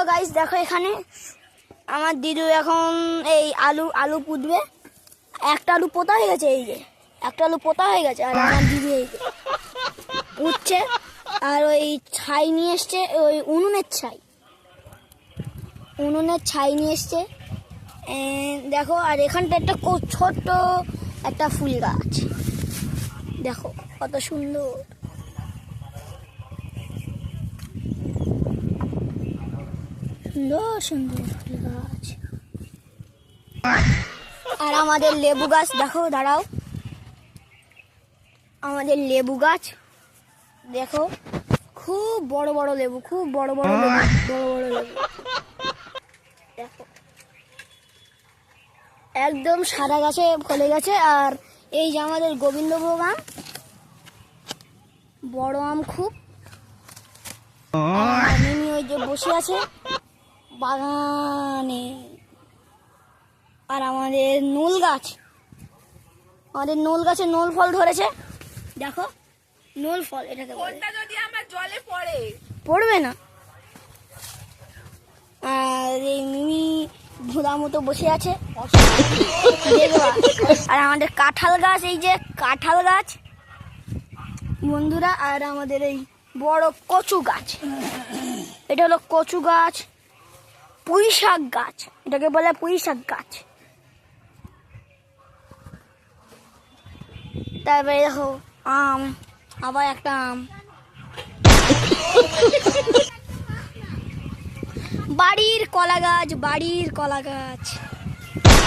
Hello guys, দেখো এখানে আমার দিদু এখন এই আলু পুঁতবে। একটা আলু পোতা হয়ে গেছে, এই যে একটা আলু পোতা হয়ে গেছে। আর আমার দিদি এই যে পুঁতছে। আর ওই ছাই নিয়ে এসছে, ওই উনুনের ছাই নিয়ে এসছে। দেখো, আর এখানটা একটা ছোট্ট একটা ফুল গাছ, দেখো কত সুন্দর। সুন্দর সুন্দর ফুল গাছ। আর আমাদের লেবু গাছ দেখো, দাঁড়াও, আমাদের লেবু গাছ দেখো, খুব বড় বড় লেবু, খুব বড় বড় লেবু, বড় বড় লেবু দেখো, একদম সাদা গাছে ফলে গেছে। আর এই যে আমাদের গোবিন্দভোগ আম, বড় আম খুব। মিনি ওই যে বসে আছে বাগানে। আর আমাদের নোল গাছে নোল ফল ধরেছে, দেখো নোল ফল এটাকে বলে। যদি আমার জলে পড়বে না। আর এই মিমি ভোঁদা মতো বসে আছে। আর আমাদের কাঁঠাল গাছ, এই যে কাঁঠাল গাছ বন্ধুরা। আর আমাদের এই বড় কচু গাছ, এটা হলো কচু গাছ। পুঁই শাক গাছ, এটাকে বলে পুঁই শাক গাছ। তারপরে দেখো আম, আবার একটা আম। বাড়ির কলা গাছ।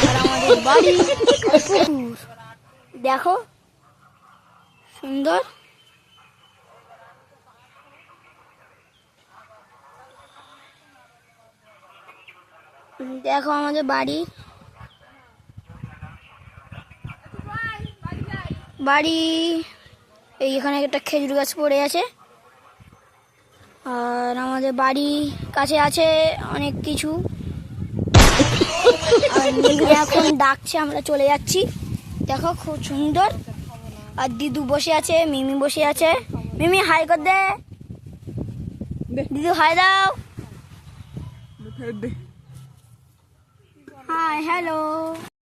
আর আমাদের বাড়ির পুকুর দেখো, সুন্দর। দেখো আমাদের বাড়ি এইখানে একটা খেজুর গাছ পড়ে আছে। আর আমাদের বাড়ি কাছে আছে অনেক কিছু। আর মিমি এখন ডাকছে, আমরা চলে যাচ্ছি। দেখো খুব সুন্দর। আর দিদু বসে আছে, মিমি বসে আছে। মিমি হাই কর দে, দিদু হাই দাও। Hi, hello.